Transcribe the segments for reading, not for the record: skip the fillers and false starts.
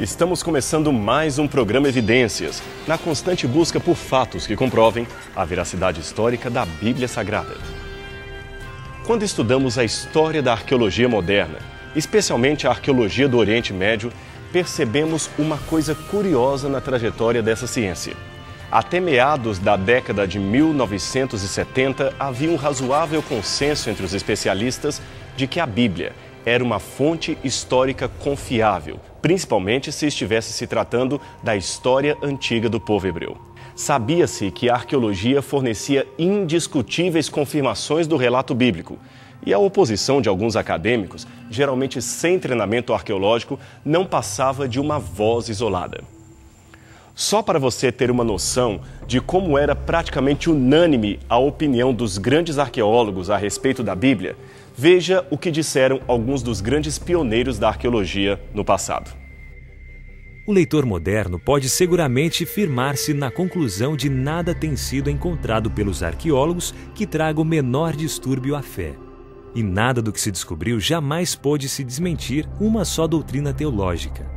Estamos começando mais um programa Evidências, na constante busca por fatos que comprovem a veracidade histórica da Bíblia Sagrada. Quando estudamos a história da arqueologia moderna, especialmente a arqueologia do Oriente Médio, percebemos uma coisa curiosa na trajetória dessa ciência. Até meados da década de 1970, havia um razoável consenso entre os especialistas de que a Bíblia era uma fonte histórica confiável, principalmente se estivesse se tratando da história antiga do povo hebreu. Sabia-se que a arqueologia fornecia indiscutíveis confirmações do relato bíblico, e a oposição de alguns acadêmicos, geralmente sem treinamento arqueológico, não passava de uma voz isolada. Só para você ter uma noção de como era praticamente unânime a opinião dos grandes arqueólogos a respeito da Bíblia, veja o que disseram alguns dos grandes pioneiros da arqueologia no passado. O leitor moderno pode seguramente firmar-se na conclusão de nada tem sido encontrado pelos arqueólogos que traga o menor distúrbio à fé. E nada do que se descobriu jamais pôde se desmentir uma só doutrina teológica.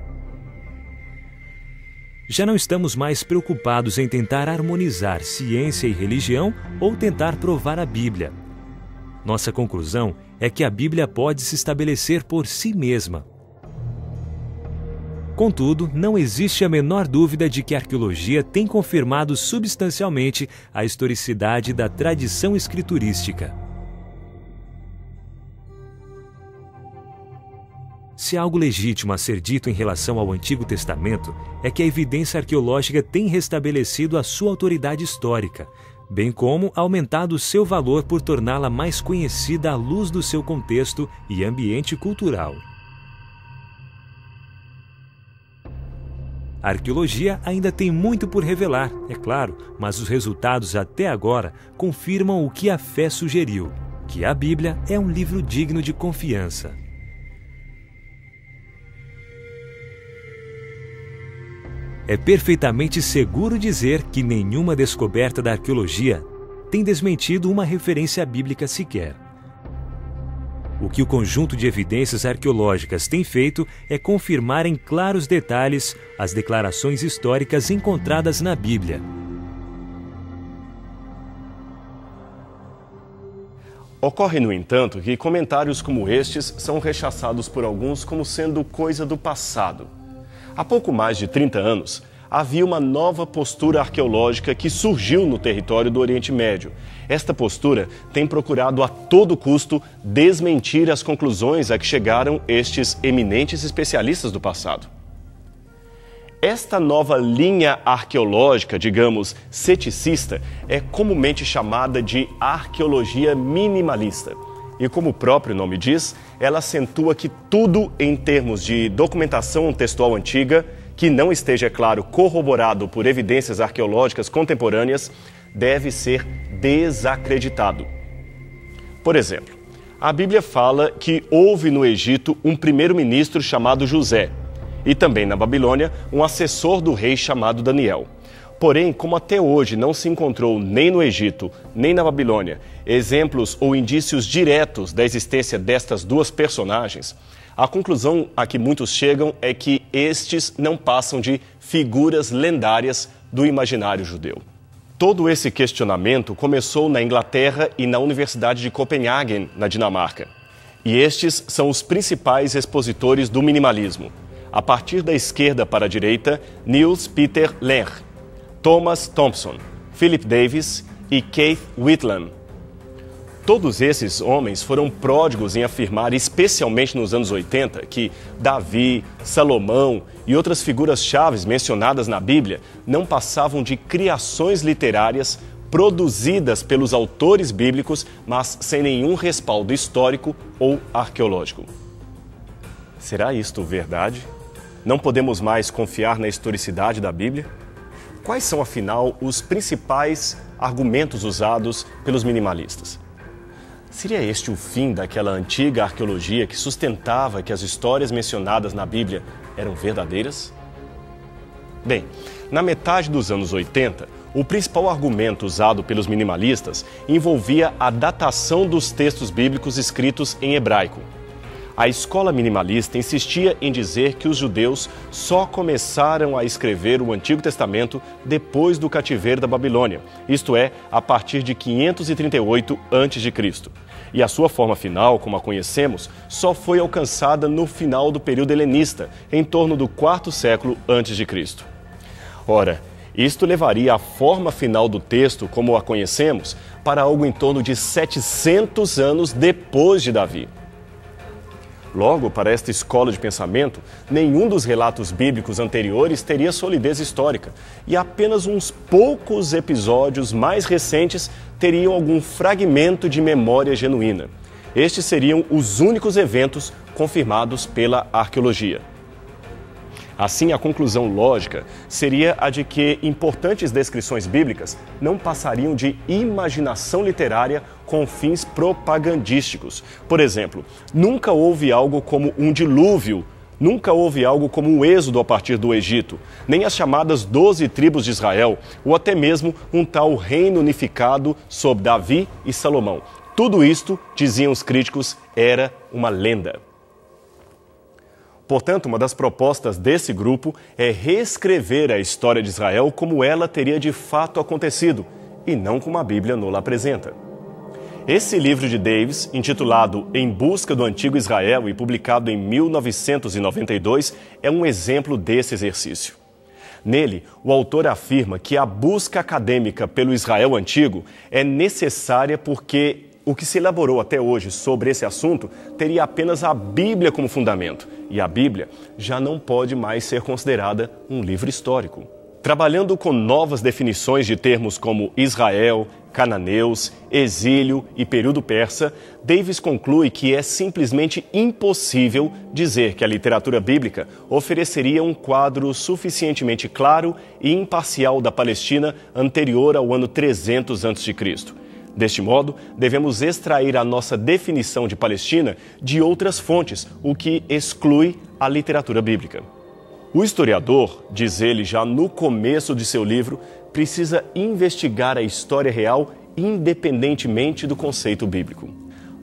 Já não estamos mais preocupados em tentar harmonizar ciência e religião ou tentar provar a Bíblia. Nossa conclusão é que a Bíblia pode se estabelecer por si mesma. Contudo, não existe a menor dúvida de que a arqueologia tem confirmado substancialmente a historicidade da tradição escriturística. Se há algo legítimo a ser dito em relação ao Antigo Testamento, é que a evidência arqueológica tem restabelecido a sua autoridade histórica, bem como aumentado seu valor por torná-la mais conhecida à luz do seu contexto e ambiente cultural. A arqueologia ainda tem muito por revelar, é claro, mas os resultados até agora confirmam o que a fé sugeriu, que a Bíblia é um livro digno de confiança. É perfeitamente seguro dizer que nenhuma descoberta da arqueologia tem desmentido uma referência bíblica sequer. O que o conjunto de evidências arqueológicas tem feito é confirmar em claros detalhes as declarações históricas encontradas na Bíblia. Ocorre, no entanto, que comentários como estes são rechaçados por alguns como sendo coisa do passado. Há pouco mais de 30 anos, havia uma nova postura arqueológica que surgiu no território do Oriente Médio. Esta postura tem procurado a todo custo desmentir as conclusões a que chegaram estes eminentes especialistas do passado. Esta nova linha arqueológica, digamos, ceticista, é comumente chamada de arqueologia minimalista. E como o próprio nome diz, ela acentua que tudo em termos de documentação textual antiga, que não esteja, claro, corroborado por evidências arqueológicas contemporâneas, deve ser desacreditado. Por exemplo, a Bíblia fala que houve no Egito um primeiro-ministro chamado José, e também na Babilônia um assessor do rei chamado Daniel. Porém, como até hoje não se encontrou nem no Egito, nem na Babilônia, exemplos ou indícios diretos da existência destas duas personagens, a conclusão a que muitos chegam é que estes não passam de figuras lendárias do imaginário judeu. Todo esse questionamento começou na Inglaterra e na Universidade de Copenhagen, na Dinamarca. E estes são os principais expositores do minimalismo. A partir da esquerda para a direita, Niels Peter Lench, Thomas Thompson, Philip Davis e Keith Whitlam. Todos esses homens foram pródigos em afirmar, especialmente nos anos 80, que Davi, Salomão e outras figuras-chave mencionadas na Bíblia não passavam de criações literárias produzidas pelos autores bíblicos, mas sem nenhum respaldo histórico ou arqueológico. Será isto verdade? Não podemos mais confiar na historicidade da Bíblia? Quais são, afinal, os principais argumentos usados pelos minimalistas? Seria este o fim daquela antiga arqueologia que sustentava que as histórias mencionadas na Bíblia eram verdadeiras? Bem, na metade dos anos 80, o principal argumento usado pelos minimalistas envolvia a datação dos textos bíblicos escritos em hebraico. A escola minimalista insistia em dizer que os judeus só começaram a escrever o Antigo Testamento depois do cativeiro da Babilônia, isto é, a partir de 538 a.C. E a sua forma final, como a conhecemos, só foi alcançada no final do período helenista, em torno do IV século a.C. Ora, isto levaria a forma final do texto, como a conhecemos, para algo em torno de 700 anos depois de Davi. Logo, para esta escola de pensamento, nenhum dos relatos bíblicos anteriores teria solidez histórica, e apenas uns poucos episódios mais recentes teriam algum fragmento de memória genuína. Estes seriam os únicos eventos confirmados pela arqueologia. Assim, a conclusão lógica seria a de que importantes descrições bíblicas não passariam de imaginação literária com fins propagandísticos. Por exemplo, nunca houve algo como um dilúvio, nunca houve algo como um êxodo a partir do Egito, nem as chamadas 12 tribos de Israel, ou até mesmo um tal reino unificado sob Davi e Salomão. Tudo isto, diziam os críticos, era uma lenda. Portanto, uma das propostas desse grupo é reescrever a história de Israel como ela teria de fato acontecido, e não como a Bíblia nos apresenta. Esse livro de Davis, intitulado Em Busca do Antigo Israel e publicado em 1992, é um exemplo desse exercício. Nele, o autor afirma que a busca acadêmica pelo Israel antigo é necessária porque o que se elaborou até hoje sobre esse assunto teria apenas a Bíblia como fundamento, e a Bíblia já não pode mais ser considerada um livro histórico. Trabalhando com novas definições de termos como Israel, cananeus, exílio e período persa, Davis conclui que é simplesmente impossível dizer que a literatura bíblica ofereceria um quadro suficientemente claro e imparcial da Palestina anterior ao ano 300 a.C. Deste modo, devemos extrair a nossa definição de Palestina de outras fontes, o que exclui a literatura bíblica. O historiador, diz ele já no começo de seu livro, precisa investigar a história real independentemente do conceito bíblico.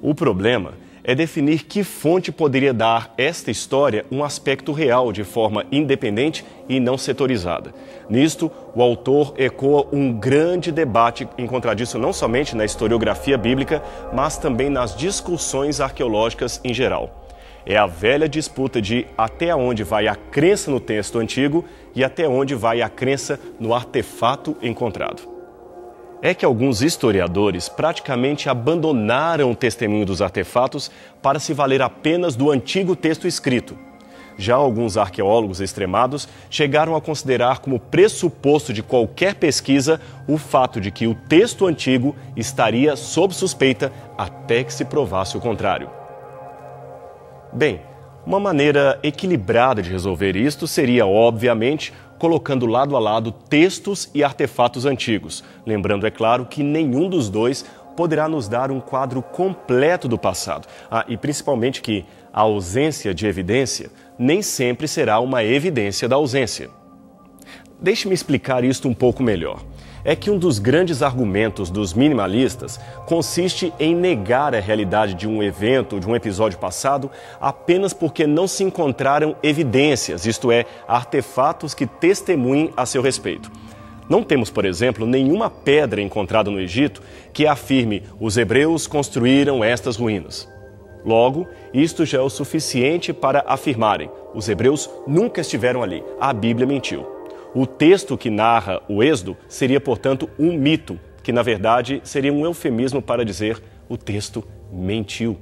O problema é definir que fonte poderia dar esta história um aspecto real de forma independente e não setorizada. Nisto, o autor ecoa um grande debate encontradiço não somente na historiografia bíblica, mas também nas discussões arqueológicas em geral. É a velha disputa de até onde vai a crença no texto antigo e até onde vai a crença no artefato encontrado. É que alguns historiadores praticamente abandonaram o testemunho dos artefatos para se valer apenas do antigo texto escrito. Já alguns arqueólogos extremados chegaram a considerar como pressuposto de qualquer pesquisa o fato de que o texto antigo estaria sob suspeita até que se provasse o contrário. Bem, uma maneira equilibrada de resolver isto seria, obviamente, colocando lado a lado textos e artefatos antigos. Lembrando, é claro, que nenhum dos dois poderá nos dar um quadro completo do passado. E principalmente que a ausência de evidência nem sempre será uma evidência da ausência. Deixe-me explicar isto um pouco melhor. É que um dos grandes argumentos dos minimalistas consiste em negar a realidade de um evento, de um episódio passado, apenas porque não se encontraram evidências, isto é, artefatos que testemunhem a seu respeito. Não temos, por exemplo, nenhuma pedra encontrada no Egito que afirme os hebreus construíram estas ruínas. Logo, isto já é o suficiente para afirmarem os hebreus nunca estiveram ali, a Bíblia mentiu. O texto que narra o Êxodo seria, portanto, um mito, que na verdade seria um eufemismo para dizer o texto mentiu.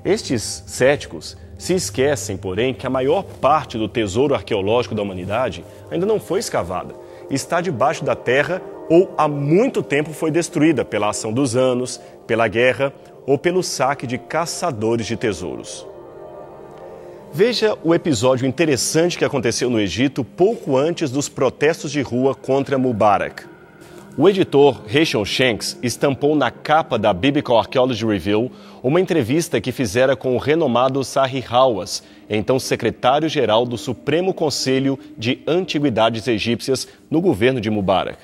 Estes céticos se esquecem, porém, que a maior parte do tesouro arqueológico da humanidade ainda não foi escavada, está debaixo da terra ou há muito tempo foi destruída pela ação dos anos, pela guerra ou pelo saque de caçadores de tesouros. Veja o episódio interessante que aconteceu no Egito pouco antes dos protestos de rua contra Mubarak. O editor Rachel Shanks estampou na capa da Biblical Archaeology Review uma entrevista que fizera com o renomado Zahi Hawass, então secretário-geral do Supremo Conselho de Antiguidades Egípcias no governo de Mubarak.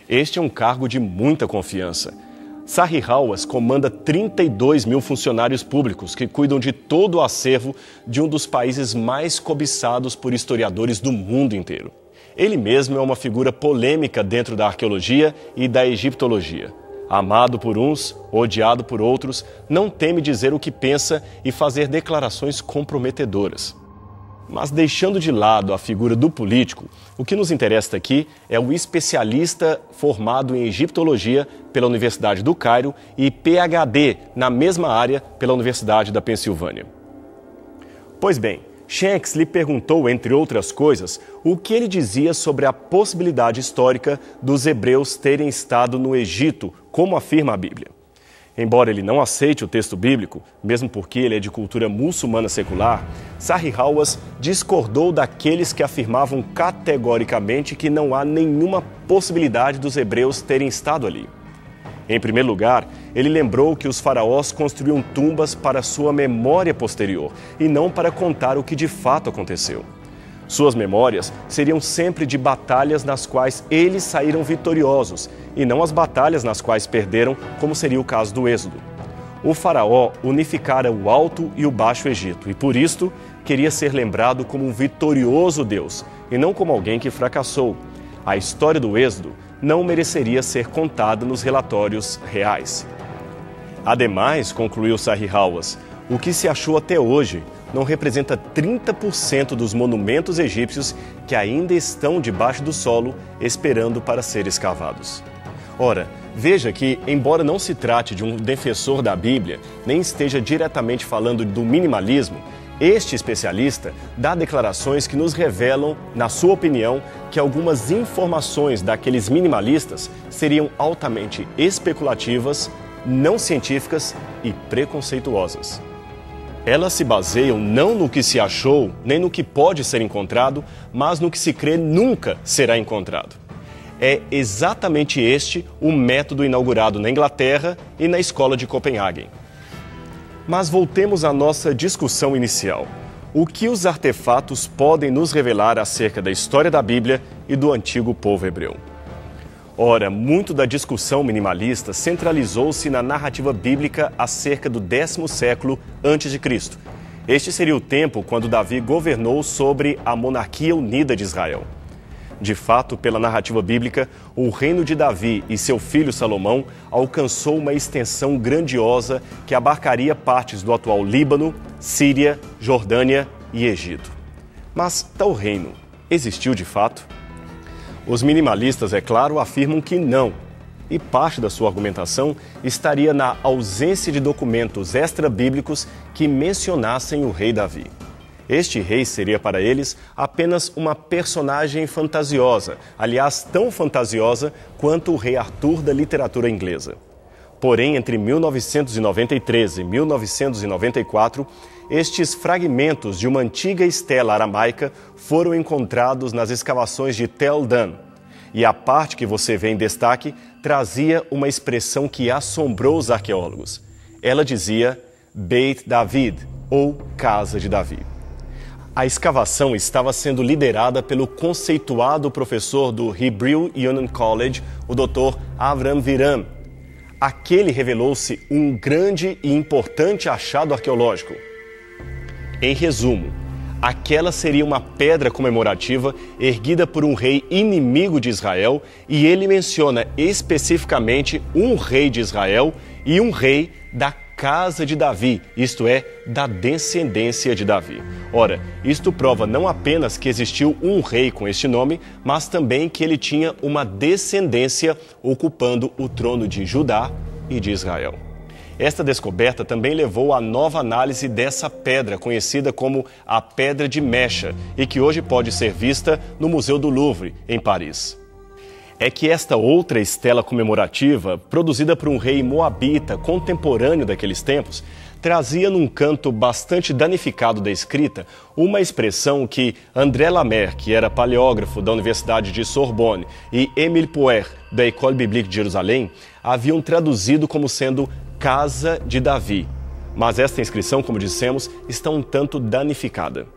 Este é um cargo de muita confiança. Zahi Hawass comanda 32 mil funcionários públicos que cuidam de todo o acervo de um dos países mais cobiçados por historiadores do mundo inteiro. Ele mesmo é uma figura polêmica dentro da arqueologia e da egiptologia. Amado por uns, odiado por outros, não teme dizer o que pensa e fazer declarações comprometedoras. Mas deixando de lado a figura do político, o que nos interessa aqui é o especialista formado em egiptologia pela Universidade do Cairo e PhD na mesma área pela Universidade da Pensilvânia. Pois bem, Shanks lhe perguntou, entre outras coisas, o que ele dizia sobre a possibilidade histórica dos hebreus terem estado no Egito, como afirma a Bíblia. Embora ele não aceite o texto bíblico, mesmo porque ele é de cultura muçulmana secular, Zahi Hawass discordou daqueles que afirmavam categoricamente que não há nenhuma possibilidade dos hebreus terem estado ali. Em primeiro lugar, ele lembrou que os faraós construíam tumbas para sua memória posterior e não para contar o que de fato aconteceu. Suas memórias seriam sempre de batalhas nas quais eles saíram vitoriosos e não as batalhas nas quais perderam, como seria o caso do Êxodo. O faraó unificara o Alto e o Baixo Egito e, por isto, queria ser lembrado como um vitorioso Deus e não como alguém que fracassou. A história do Êxodo não mereceria ser contada nos relatórios reais. Ademais, concluiu Zahi Hawass, o que se achou até hoje não representa 30% dos monumentos egípcios que ainda estão debaixo do solo, esperando para ser escavados. Ora, veja que, embora não se trate de um defensor da Bíblia, nem esteja diretamente falando do minimalismo, este especialista dá declarações que nos revelam, na sua opinião, que algumas informações daqueles minimalistas seriam altamente especulativas, não científicas e preconceituosas. Elas se baseiam não no que se achou, nem no que pode ser encontrado, mas no que se crê nunca será encontrado. É exatamente este o método inaugurado na Inglaterra e na Escola de Copenhague. Mas voltemos à nossa discussão inicial. O que os artefatos podem nos revelar acerca da história da Bíblia e do antigo povo hebreu? Ora, muito da discussão minimalista centralizou-se na narrativa bíblica acerca do 10º século a.C. Este seria o tempo quando Davi governou sobre a monarquia unida de Israel. De fato, pela narrativa bíblica, o reino de Davi e seu filho Salomão alcançou uma extensão grandiosa que abarcaria partes do atual Líbano, Síria, Jordânia e Egito. Mas tal reino existiu de fato? Os minimalistas, é claro, afirmam que não, e parte da sua argumentação estaria na ausência de documentos extra-bíblicos que mencionassem o rei Davi. Este rei seria para eles apenas uma personagem fantasiosa, aliás, tão fantasiosa quanto o rei Arthur da literatura inglesa. Porém, entre 1993 e 1994, estes fragmentos de uma antiga estela aramaica foram encontrados nas escavações de Tel Dan. E a parte que você vê em destaque trazia uma expressão que assombrou os arqueólogos. Ela dizia Beit David, ou Casa de Davi. A escavação estava sendo liderada pelo conceituado professor do Hebrew Union College, o Dr. Avram Viram. Aquele revelou-se um grande e importante achado arqueológico. Em resumo, aquela seria uma pedra comemorativa erguida por um rei inimigo de Israel e ele menciona especificamente um rei de Israel e um rei da casa de Davi, isto é, da descendência de Davi. Ora, isto prova não apenas que existiu um rei com este nome, mas também que ele tinha uma descendência ocupando o trono de Judá e de Israel. Esta descoberta também levou à nova análise dessa pedra, conhecida como a Pedra de Mecha, e que hoje pode ser vista no Museu do Louvre, em Paris. É que esta outra estela comemorativa, produzida por um rei moabita contemporâneo daqueles tempos, trazia num canto bastante danificado da escrita uma expressão que André Lamer, que era paleógrafo da Universidade de Sorbonne, e Émile Pouer, da École Biblique de Jerusalém, haviam traduzido como sendo Casa de Davi. Mas esta inscrição, como dissemos, está um tanto danificada.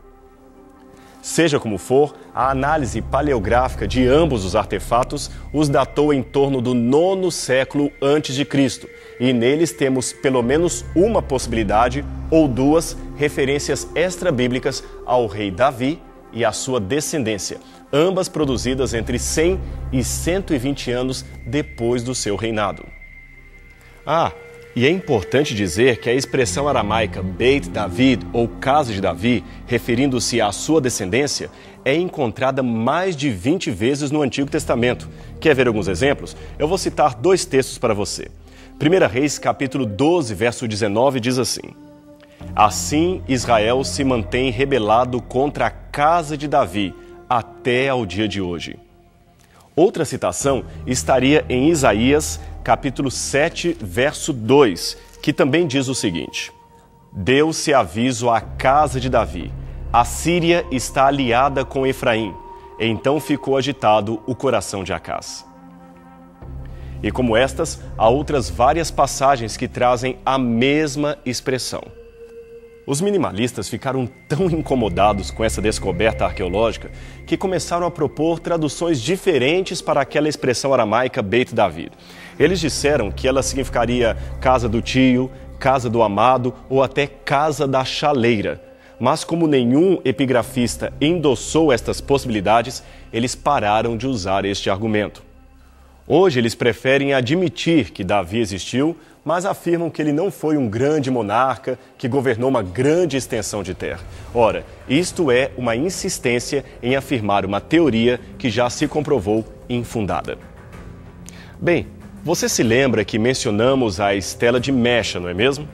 Seja como for, a análise paleográfica de ambos os artefatos os datou em torno do 9º século a.C., e neles temos pelo menos uma possibilidade ou duas referências extra-bíblicas ao rei Davi e à sua descendência, ambas produzidas entre 100 e 120 anos depois do seu reinado. E é importante dizer que a expressão aramaica Beit David, ou Casa de Davi, referindo-se à sua descendência, é encontrada mais de 20 vezes no Antigo Testamento. Quer ver alguns exemplos? Eu vou citar 2 textos para você. 1 Reis, capítulo 12, verso 19, diz assim: Assim Israel se mantém rebelado contra a casa de Davi até ao dia de hoje. Outra citação estaria em Isaías, capítulo 7, verso 2, que também diz o seguinte: Deu-se aviso à casa de Davi, a Síria está aliada com Efraim. Então ficou agitado o coração de Acaz. E como estas, há outras várias passagens que trazem a mesma expressão. Os minimalistas ficaram tão incomodados com essa descoberta arqueológica que começaram a propor traduções diferentes para aquela expressão aramaica Beit David. Eles disseram que ela significaria casa do tio, casa do amado ou até casa da chaleira. Mas como nenhum epigrafista endossou estas possibilidades, eles pararam de usar este argumento. Hoje eles preferem admitir que Davi existiu, mas afirmam que ele não foi um grande monarca que governou uma grande extensão de terra. Ora, isto é uma insistência em afirmar uma teoria que já se comprovou infundada. Bem, você se lembra que mencionamos a Estela de Mecha, não é mesmo?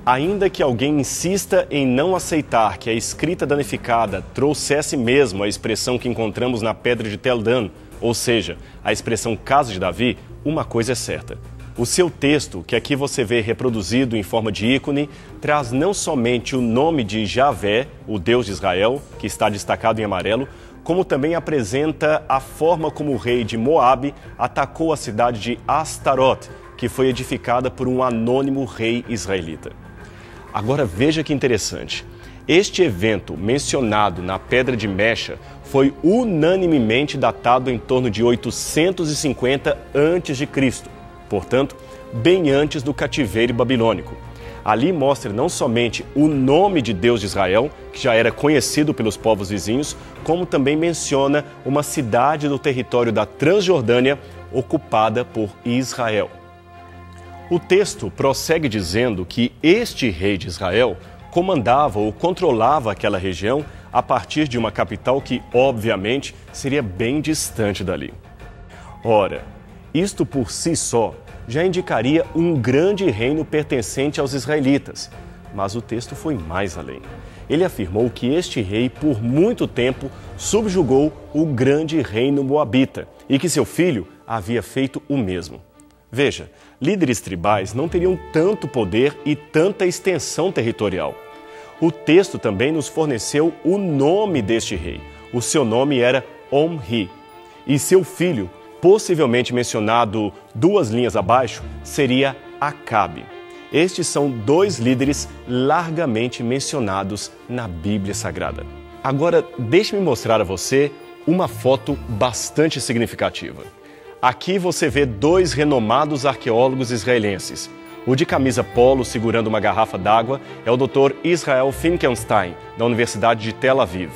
Ainda que alguém insista em não aceitar que a escrita danificada trouxesse mesmo a expressão que encontramos na Pedra de Tel Dan, ou seja, a expressão Casa de Davi, uma coisa é certa. O seu texto, que aqui você vê reproduzido em forma de ícone, traz não somente o nome de Javé, o Deus de Israel, que está destacado em amarelo, como também apresenta a forma como o rei de Moabe atacou a cidade de Astarote, que foi edificada por um anônimo rei israelita. Agora veja que interessante. Este evento mencionado na Pedra de Mecha foi unanimemente datado em torno de 850 a.C., portanto, bem antes do cativeiro babilônico. Ali mostra não somente o nome de Deus de Israel, que já era conhecido pelos povos vizinhos, como também menciona uma cidade do território da Transjordânia ocupada por Israel. O texto prossegue dizendo que este rei de Israel comandava ou controlava aquela região a partir de uma capital que, obviamente, seria bem distante dali. Ora, isto por si só já indicaria um grande reino pertencente aos israelitas, mas o texto foi mais além. Ele afirmou que este rei, por muito tempo, subjugou o grande reino moabita e que seu filho havia feito o mesmo. Veja, líderes tribais não teriam tanto poder e tanta extensão territorial. O texto também nos forneceu o nome deste rei. O seu nome era Omri. E seu filho, possivelmente mencionado 2 linhas abaixo, seria Acabe. Estes são 2 líderes largamente mencionados na Bíblia Sagrada. Agora, deixe-me mostrar a você uma foto bastante significativa. Aqui você vê 2 renomados arqueólogos israelenses. O de camisa polo segurando uma garrafa d'água é o Dr. Israel Finkelstein, da Universidade de Tel Aviv.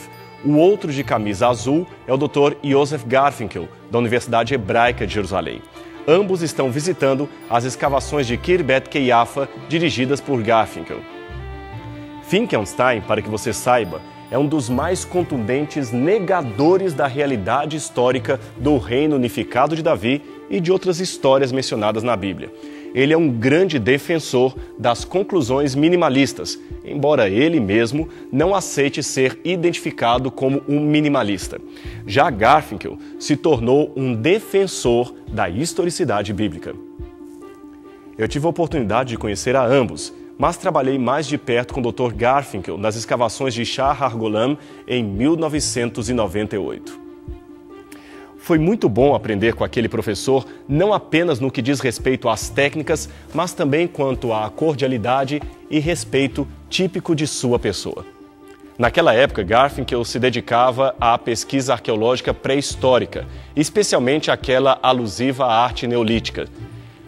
O outro de camisa azul é o Dr. Yosef Garfinkel, da Universidade Hebraica de Jerusalém. Ambos estão visitando as escavações de Khirbet Qeiyafa, dirigidas por Garfinkel. Finkelstein, para que você saiba, é um dos mais contundentes negadores da realidade histórica do reino unificado de Davi e de outras histórias mencionadas na Bíblia. Ele é um grande defensor das conclusões minimalistas, embora ele mesmo não aceite ser identificado como um minimalista. Já Garfinkel se tornou um defensor da historicidade bíblica. Eu tive a oportunidade de conhecer a ambos, mas trabalhei mais de perto com o Dr. Garfinkel nas escavações de Shahar HaGolan em 1998. Foi muito bom aprender com aquele professor, não apenas no que diz respeito às técnicas, mas também quanto à cordialidade e respeito típico de sua pessoa. Naquela época, Garfinkel se dedicava à pesquisa arqueológica pré-histórica, especialmente aquela alusiva à arte neolítica.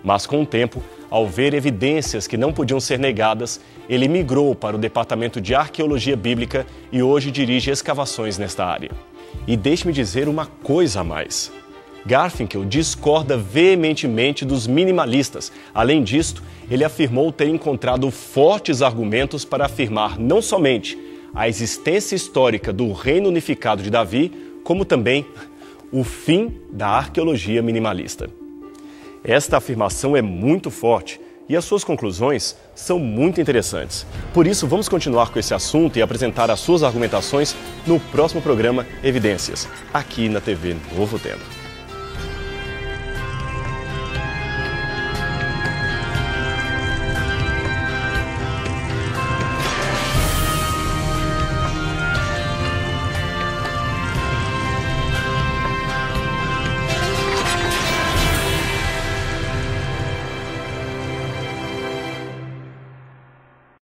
Mas, com o tempo, ao ver evidências que não podiam ser negadas, ele migrou para o Departamento de Arqueologia Bíblica e hoje dirige escavações nesta área. E deixe-me dizer uma coisa a mais. Garfinkel discorda veementemente dos minimalistas. Além disto, ele afirmou ter encontrado fortes argumentos para afirmar não somente a existência histórica do reino unificado de Davi, como também o fim da arqueologia minimalista. Esta afirmação é muito forte e as suas conclusões são muito interessantes. Por isso, vamos continuar com esse assunto e apresentar as suas argumentações no próximo programa Evidências, aqui na TV Novo Tempo.